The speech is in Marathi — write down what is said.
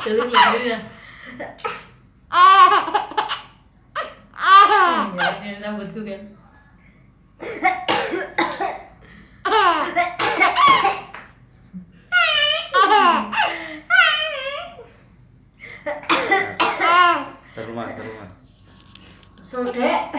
Terus lagi ya. Ini rambutku kan. Terumah. Sodek.